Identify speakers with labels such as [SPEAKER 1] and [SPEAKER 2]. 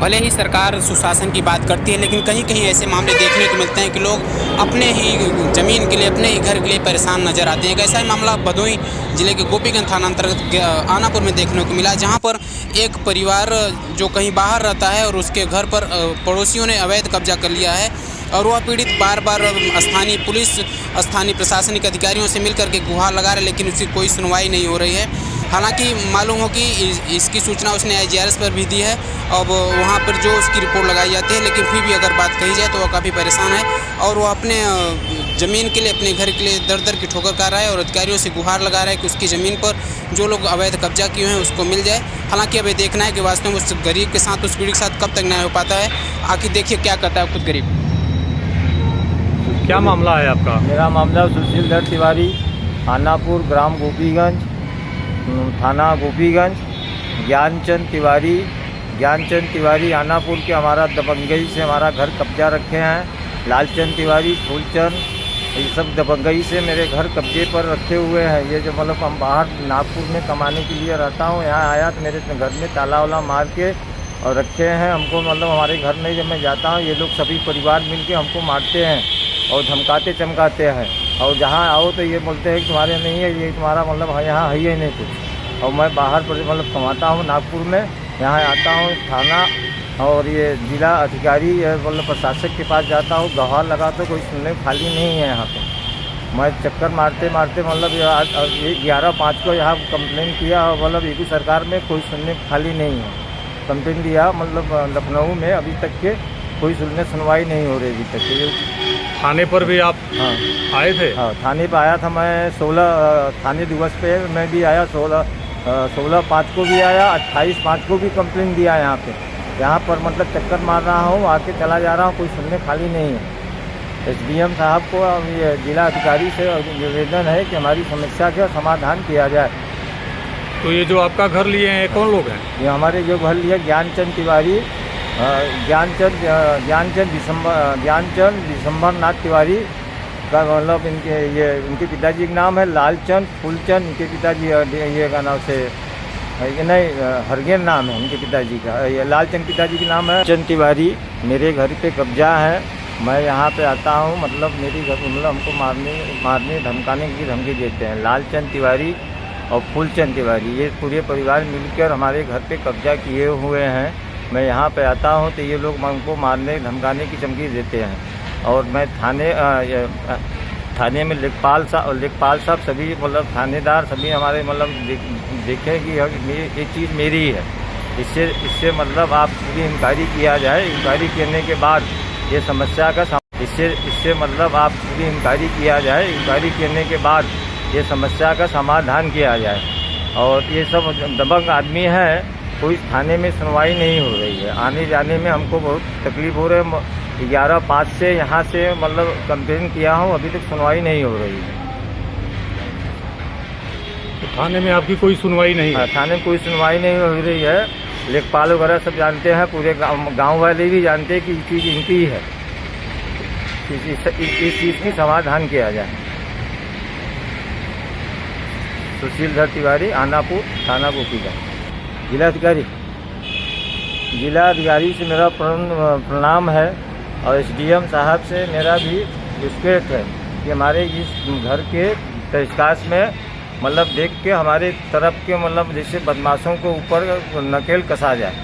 [SPEAKER 1] भले ही सरकार सुशासन की बात करती है, लेकिन कहीं कहीं ऐसे मामले देखने को मिलते हैं कि लोग अपने ही ज़मीन के लिए, अपने ही घर के लिए परेशान नजर आते हैं। एक ऐसा ही मामला भदोही जिले के गोपीगंज थाना अंतर्गत आनापुर में देखने को मिला, जहां पर एक परिवार जो कहीं बाहर रहता है और उसके घर पर पड़ोसियों ने अवैध कब्जा कर लिया है और वह पीड़ित बार बार स्थानीय पुलिस, स्थानीय प्रशासनिक अधिकारियों से मिलकर के गुहार लगा रहे, लेकिन उसकी कोई सुनवाई नहीं हो रही है। हालांकि मालूम हो कि इसकी सूचना उसने IGRS पर भी दी है। अब वहां पर जो उसकी रिपोर्ट लगाई जाती है, लेकिन फिर भी अगर बात कही जाए तो वह काफ़ी परेशान है और वो अपने ज़मीन के लिए, अपने घर के लिए दर दर की ठोकर खा रहा है और अधिकारियों से गुहार लगा रहा है कि उसकी ज़मीन पर जो लोग अवैध कब्जा किए हैं उसको मिल जाए। हालांकि अब ये देखना है कि वास्तव में उस गरीब के साथ, उस पीड़ित के साथ कब तक न्याय हो पाता है। आखिर देखिए क्या कहता है खुद गरीब।
[SPEAKER 2] क्या मामला है आपका?
[SPEAKER 3] मेरा मामला सुशील धर तिवारी, आनापुर, ग्राम गोपीगंज, थाना गोपीगंज। ज्ञानचंद तिवारी आनापुर के हमारा दबंगई से हमारा घर कब्जा रखे हैं। लालचंद तिवारी, फूलचंद, ये सब दबंगई से मेरे घर कब्जे पर रखे हुए हैं। ये जो मतलब हम बाहर नागपुर में कमाने के लिए रहता हूँ, यहाँ आया तो मेरे घर में ताला वाला मार के और रखे हैं हमको। मतलब हमारे घर में जब मैं जाता हूँ, ये लोग सभी परिवार मिल के हमको मारते हैं और धमकाते चमकाते हैं। और जहाँ आओ तो ये बोलते हैं कि तुम्हारे नहीं है, ये तुम्हारा मतलब यहाँ है ही नहीं कुछ। और मैं बाहर पर मतलब कमाता हूँ नागपुर में, यहाँ आता हूँ थाना और ये जिला अधिकारी मतलब प्रशासक के पास जाता हूँ, गुहार लगाता हूँ, कोई सुनने खाली नहीं है यहाँ पे। मैं चक्कर मारते मारते मतलब 11/5 को यहाँ कंप्लेन किया और मतलब यूपी सरकार में कोई सुनने खाली नहीं है। कंप्लेन दिया मतलब लखनऊ में, अभी तक के कोई सुनवाई नहीं हो रही अभी तक।
[SPEAKER 2] थाने पर भी आप आए थे?
[SPEAKER 3] हाँ, थाने पर आया था मैं। 16 थाने दिवस पे मैं भी आया, 16/5 को भी आया, 28/5 को भी कंप्लेन दिया यहाँ पे। यहाँ पर मतलब चक्कर मार रहा हूँ, आके चला जा रहा हूँ, कोई सुनने खाली नहीं है। SDM साहब को ये जिला अधिकारी से निवेदन है कि हमारी समस्या का समाधान किया जाए।
[SPEAKER 2] तो ये जो आपका घर लिए हैं कौन लोग हैं?
[SPEAKER 3] ये हमारे जो घर लिए ज्ञानचंद तिवारी, ज्ञानचंद दिसंबर नाथ तिवारी का मतलब इनके पिताजी का नाम है लालचंद, फूलचंद इनके पिताजी, ये का नाम से नहीं हरगेन नाम है इनके पिताजी का। ये लालचंद पिताजी का नाम है। चंद तिवारी मेरे घर पे कब्जा है। मैं यहाँ पे आता हूँ, मतलब मेरी घर मतलब हमको मारने धमकाने की धमकी देते हैं। लालचंद तिवारी और फूलचंद तिवारी ये पूरे परिवार मिलकर हमारे घर पे कब्जा किए हुए हैं। मैं यहाँ पे आता हूँ तो ये लोग हमको मारने धमकाने की धमकी देते हैं। और मैं थाने में लेखपाल साहब सभी मतलब थानेदार सभी हमारे मतलब देखें कि ये चीज़ मेरी है। इससे मतलब आप पूरी इंक्वायरी किया जाए। इंक्वायरी करने के बाद ये समस्या का इससे मतलब आप पूरी इंक्वायरी किया जाए। इंक्वायरी करने के बाद ये समस्या का समाधान किया जाए। और ये सब दबंग आदमी है, कोई थाने में सुनवाई नहीं हो रही है। आने जाने में हमको बहुत तकलीफ हो रही है। 11/5 से यहाँ से मतलब कंप्लेन किया हूँ, अभी तक सुनवाई नहीं हो रही है।
[SPEAKER 2] तो थाने में आपकी कोई सुनवाई नहीं है?
[SPEAKER 3] थाने में कोई सुनवाई नहीं हो रही है। लेखपाल वगैरह सब जानते हैं, पूरे गांव वाले भी जानते हैं कि ये चीज़ इनकी है। इस चीज़ की समाधान किया जाए। सुशील धर तिवारी, आनापुर, थाना गोपीगंज। जिला अधिकारी से मेरा प्रणाम है और SDM साहब से मेरा भी रिक्वेस्ट है कि हमारे इस घर के तहसील में मतलब देख के हमारे तरफ के मतलब जैसे बदमाशों को ऊपर नकेल कसा जाए।